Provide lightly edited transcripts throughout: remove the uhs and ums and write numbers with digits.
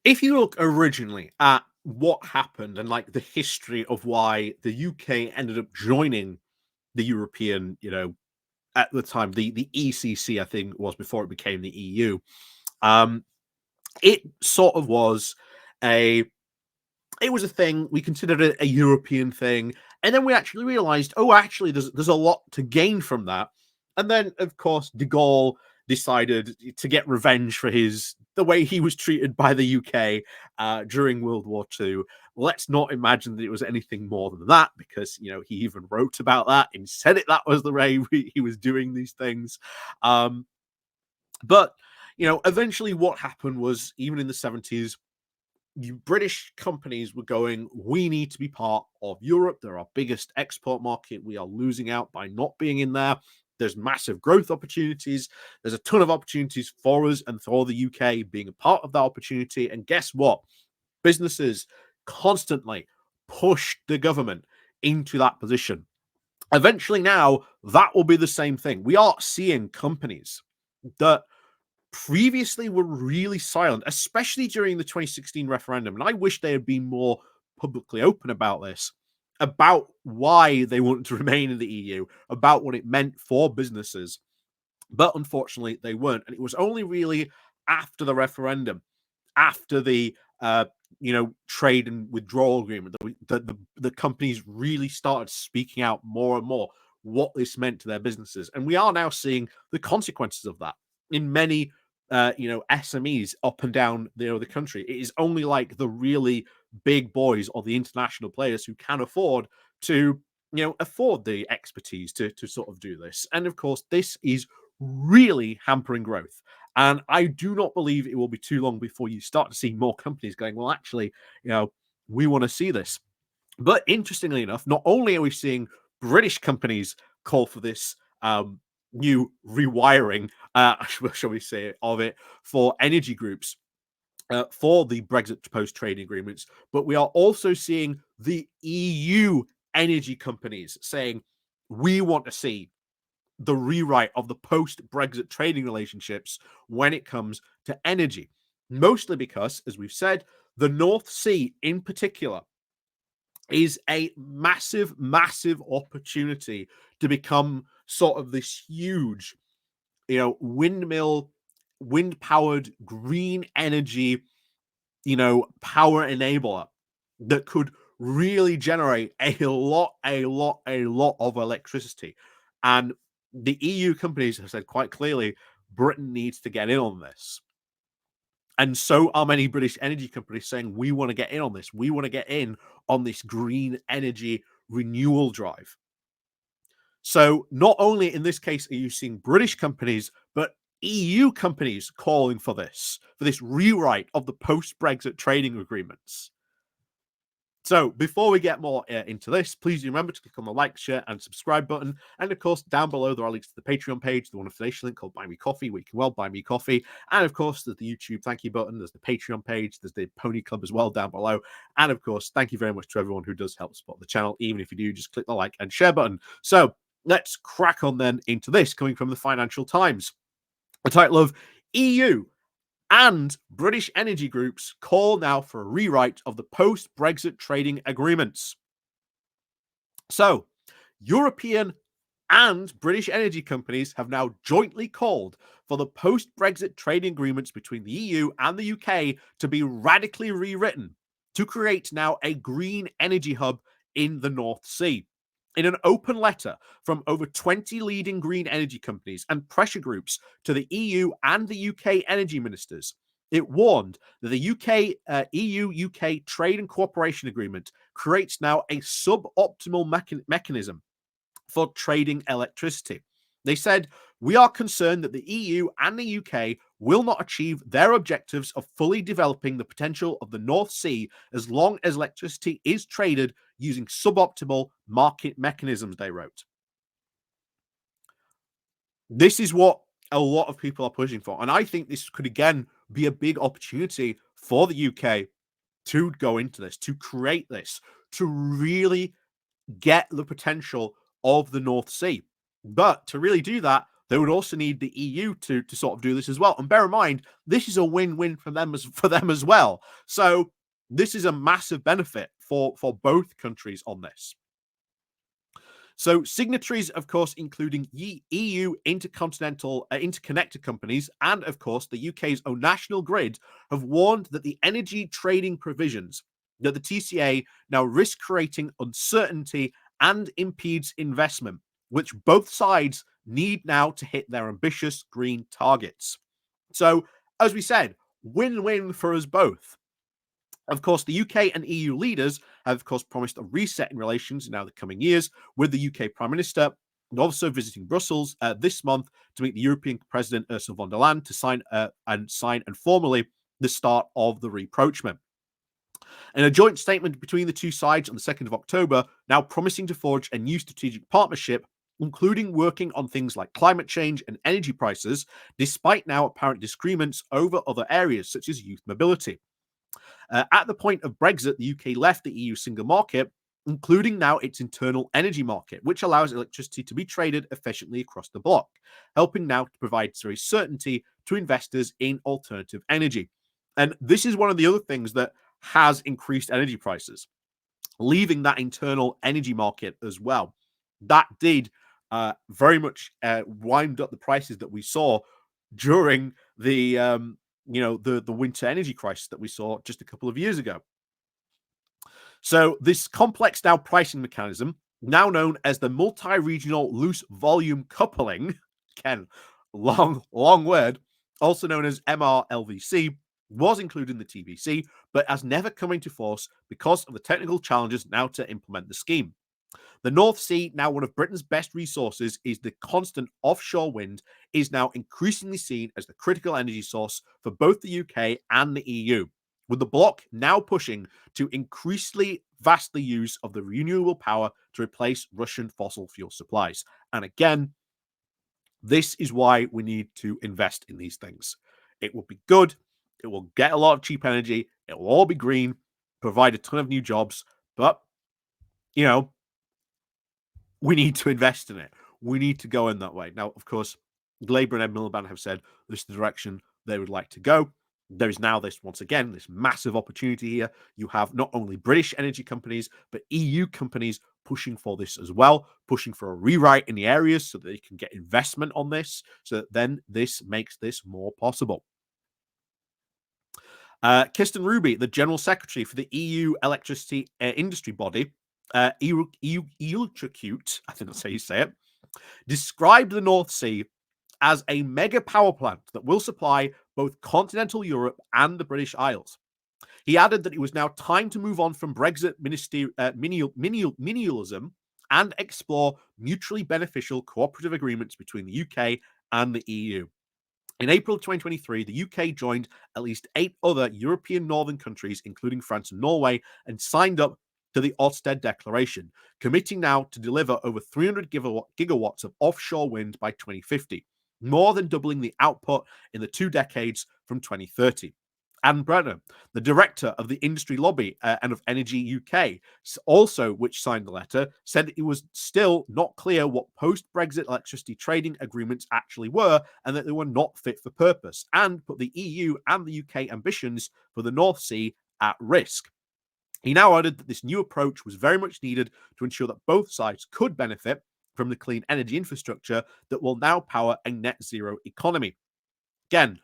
If you look originally at what happened and like the history of why the UK ended up joining the European, at the time, the ECC, I think was before it became the EU. Um, it sort of was a it was a thing. We considered it a European thing, and then we actually realized, oh, actually, there's a lot to gain from that. And then, of course, De Gaulle decided to get revenge for the way he was treated by the UK during World War II. Let's not imagine that it was anything more than that, because he even wrote about that and said it that was the way he was doing these things. But eventually, what happened was, even in the 70s, British companies were going, we need to be part of Europe. They're our biggest export market. We are losing out by not being in there. There's massive growth opportunities. There's a ton of opportunities for us and for the UK being a part of that opportunity. And guess what? Businesses constantly pushed the government into that position. Eventually, now that will be the same thing. We are seeing companies that previously were really silent, especially during the 2016 referendum. And I wish they had been more publicly open about this, about why they wanted to remain in the EU, about what it meant for businesses. But unfortunately, they weren't. And it was only really after the referendum, after the trade and withdrawal agreement, that the companies really started speaking out more and more what this meant to their businesses. And we are now seeing the consequences of that in many SMEs up and down the country. It is only like the really big boys or the international players who can afford to afford the expertise to sort of do this. And of course, this is really hampering growth. And I do not believe it will be too long before you start to see more companies going, well, actually, we want to see this. But interestingly enough, not only are we seeing British companies call for this new rewiring, shall we say, of it for energy groups for the Brexit post trading agreements, but we are also seeing the EU energy companies saying, we want to see the rewrite of the post-Brexit trading relationships when it comes to energy. Mostly because, as we've said, the North Sea in particular is a massive, massive opportunity to become sort of this huge, wind-powered green energy, power enabler that could really generate a lot of electricity. And the EU companies have said quite clearly, Britain needs to get in on this. And so are many British energy companies saying, we want to get in on this. We want to get in on this green energy renewal drive. So not only in this case are you seeing British companies, but EU companies calling for this rewrite of the post-Brexit trading agreements. So before we get more into this, please remember to click on the like, share, and subscribe button. And of course, down below, there are links to the Patreon page, the one affiliation link called Buy Me Coffee, where you can buy me coffee. And of course, there's the YouTube thank you button. There's the Patreon page. There's the Pony Club as well down below. And of course, thank you very much to everyone who does help support the channel. Even if you do, just click the like and share button. So let's crack on then into this, coming from the Financial Times. The title of EU and British energy groups call now for a rewrite of the post-Brexit trading agreements. So, European and British energy companies have now jointly called for the post-Brexit trading agreements between the EU and the UK to be radically rewritten to create now a green energy hub in the North Sea. In an open letter from over 20 leading green energy companies and pressure groups to the EU and the UK energy ministers, it warned that the EU-UK Trade and Cooperation Agreement creates now a suboptimal mechanism for trading electricity. They said, we are concerned that the EU and the UK will not achieve their objectives of fully developing the potential of the North Sea as long as electricity is traded using suboptimal market mechanisms, they wrote. This is what a lot of people are pushing for. And I think this could, again, be a big opportunity for the UK to go into this, to create this, to really get the potential of the North Sea. But to really do that, they would also need the EU to sort of do this as well. And bear in mind, this is a win-win for them as well. So this is a massive benefit for both countries on this. So signatories, of course, including EU interconnected companies and, of course, the UK's own national grid, have warned that the energy trading provisions that the TCA now risk creating uncertainty and impedes investment, which both sides need now to hit their ambitious green targets. So, as we said, win-win for us both. Of course, the UK and EU leaders have, of course, promised a reset in relations in now the coming years, with the UK Prime Minister and also visiting Brussels this month to meet the European President Ursula von der Leyen to sign and formally the start of the rapprochement. In a joint statement between the two sides on the 2nd of October, now promising to forge a new strategic partnership, including working on things like climate change and energy prices, despite now apparent disagreements over other areas such as youth mobility. At the point of Brexit, the UK left the EU single market, including now its internal energy market, which allows electricity to be traded efficiently across the bloc, helping now to provide certainty to investors in alternative energy. And this is one of the other things that has increased energy prices, leaving that internal energy market as well. That did very much wind up the prices that we saw during the the winter energy crisis that we saw just a couple of years ago. So this complex now pricing mechanism, now known as the multi-regional loose volume coupling, again, long word, also known as MRLVC, was included in the TBC, but has never come into force because of the technical challenges now to implement the scheme. The North Sea, now one of Britain's best resources, is the constant offshore wind, is now increasingly seen as the critical energy source for both the UK and the EU, with the bloc now pushing to increasingly vastly use of the renewable power to replace Russian fossil fuel supplies. And again, this is why we need to invest in these things. It will be good. It will get a lot of cheap energy. It will all be green, provide a ton of new jobs. But, we need to invest in it. We need to go in that way. Now, of course, Labour and Ed Miliband have said this is the direction they would like to go. There is now once again, this massive opportunity here. You have not only British energy companies, but EU companies pushing for this as well, pushing for a rewrite in the areas so that they can get investment on this, so that then this makes this more possible. Kirsten Ruby, the General Secretary for the EU Electricity Industry Body, Electrocute, I think that's how you say it, described the North Sea as a mega power plant that will supply both continental Europe and the British Isles. He added that it was now time to move on from Brexit minialism and explore mutually beneficial cooperative agreements between the UK and the EU. In April 2023, the UK joined at least 8 other European northern countries, including France and Norway, and signed up to the Ørsted Declaration, committing now to deliver over 300 gigawatts of offshore wind by 2050, more than doubling the output in the 2 decades from 2030. Anne Brenner, the director of the industry lobby and of Energy UK, also which signed the letter, said it was still not clear what post-Brexit electricity trading agreements actually were and that they were not fit for purpose, and put the EU and the UK ambitions for the North Sea at risk. He now added that this new approach was very much needed to ensure that both sides could benefit from the clean energy infrastructure that will now power a net zero economy. Again,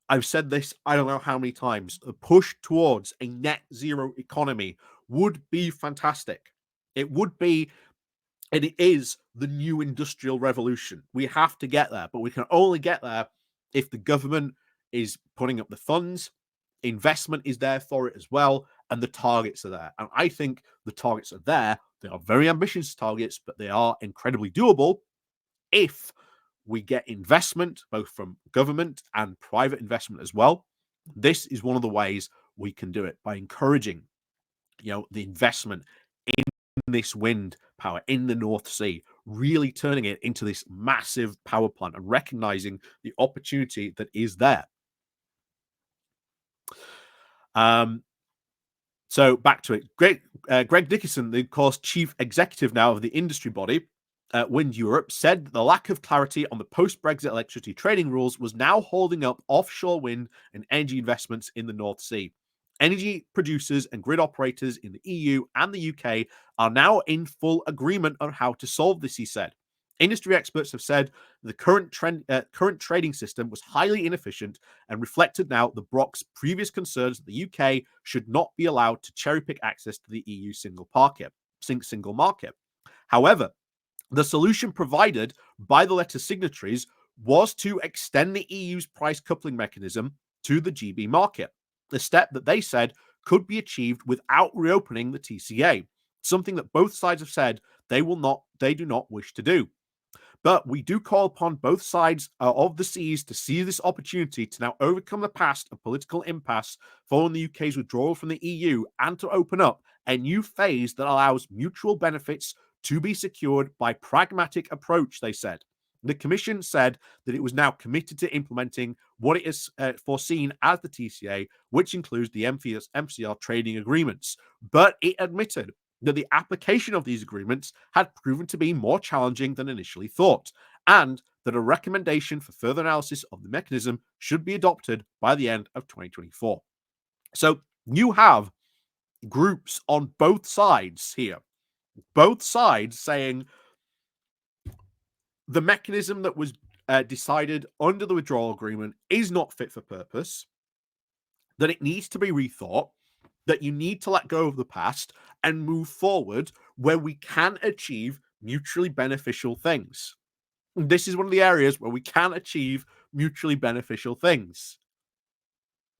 I've said this, I don't know how many times, a push towards a net zero economy would be fantastic. It would be, and it is the new industrial revolution. We have to get there, but we can only get there if the government is putting up the funds, investment is there for it as well, and the targets are there. And I think the targets are there. They are very ambitious targets, but they are incredibly doable if we get investment, both from government and private investment as well. This is one of the ways we can do it, by encouraging, the investment in this wind power in the North Sea, really turning it into this massive power plant and recognizing the opportunity that is there. So back to it. Greg Dickinson, the, of course, chief executive now of the industry body, Wind Europe said that the lack of clarity on the post-Brexit electricity trading rules was now holding up offshore wind and energy investments in the North Sea. Energy producers and grid operators in the EU and the UK are now in full agreement on how to solve this, he said. Industry experts have said the current trading system was highly inefficient and reflected now the Broc's previous concerns that the UK should not be allowed to cherry pick access to the EU single market. However, the solution provided by the letter signatories was to extend the EU's price coupling mechanism to the GB market, a step that they said could be achieved without reopening the TCA, something that both sides have said they do not wish to do. But we do call upon both sides of the seas to seize this opportunity to now overcome the past of political impasse following the UK's withdrawal from the EU and to open up a new phase that allows mutual benefits to be secured by pragmatic approach, they said. The Commission said that it was now committed to implementing what it is foreseen as the TCA, which includes the MCR trading agreements. But it admitted that the application of these agreements had proven to be more challenging than initially thought, and that a recommendation for further analysis of the mechanism should be adopted by the end of 2024. So you have groups on both sides here, both sides saying the mechanism that was decided under the withdrawal agreement is not fit for purpose, that it needs to be rethought, that you need to let go of the past and move forward where we can achieve mutually beneficial things. And this is one of the areas where we can achieve mutually beneficial things.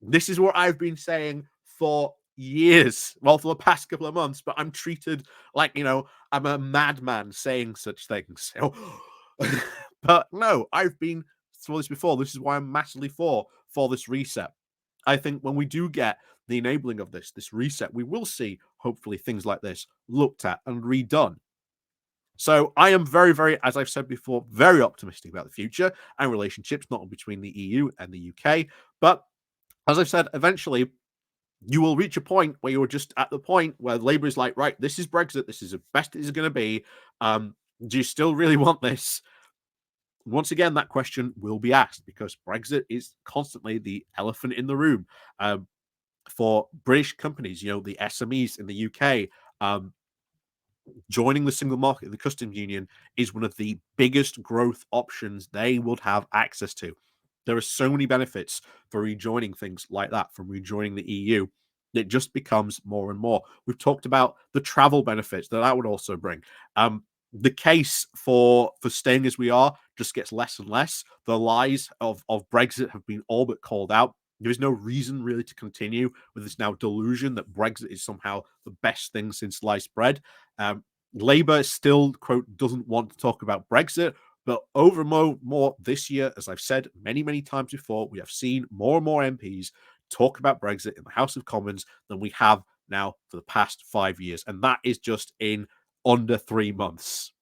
This is what I've been saying for years, well, for the past couple of months, but I'm treated like, I'm a madman saying such things. But no, I've been through this before. This is why I'm massively for this reset. I think when we do get the enabling of this reset, we will see, hopefully, things like this looked at and redone. So I am very, very, as I've said before, very optimistic about the future and relationships, not only between the EU and the UK, but as I've said, eventually you will reach a point where you're just at the point where Labour is like, right, this is Brexit, this is the best it is going to be. Do you still really want this? Once again, that question will be asked because Brexit is constantly the elephant in the room for British companies, the SMEs in the UK. Joining the single market, the customs union, is one of the biggest growth options they would have access to. There are so many benefits for rejoining things like that, from rejoining the EU. It just becomes more and more. We've talked about the travel benefits that would also bring. The case for staying as we are just gets less and less. The lies of Brexit have been all but called out. There is no reason really to continue with this now delusion that Brexit is somehow the best thing since sliced bread. Labour still, quote, doesn't want to talk about Brexit, but over more this year, as I've said many, many times before, we have seen more and more MPs talk about Brexit in the House of Commons than we have now for the past 5 years. And that is just in under 3 months.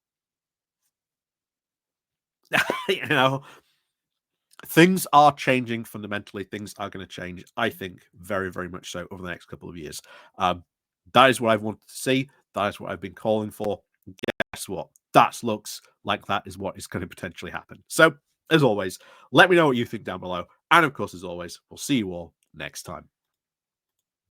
Things are changing fundamentally. Things are going to change, I think, very, very much so over the next couple of years. That is what I've wanted to see. That is what I've been calling for. Guess what? That looks like that is what is going to potentially happen. So, as always, let me know what you think down below. And of course, as always, we'll see you all next time.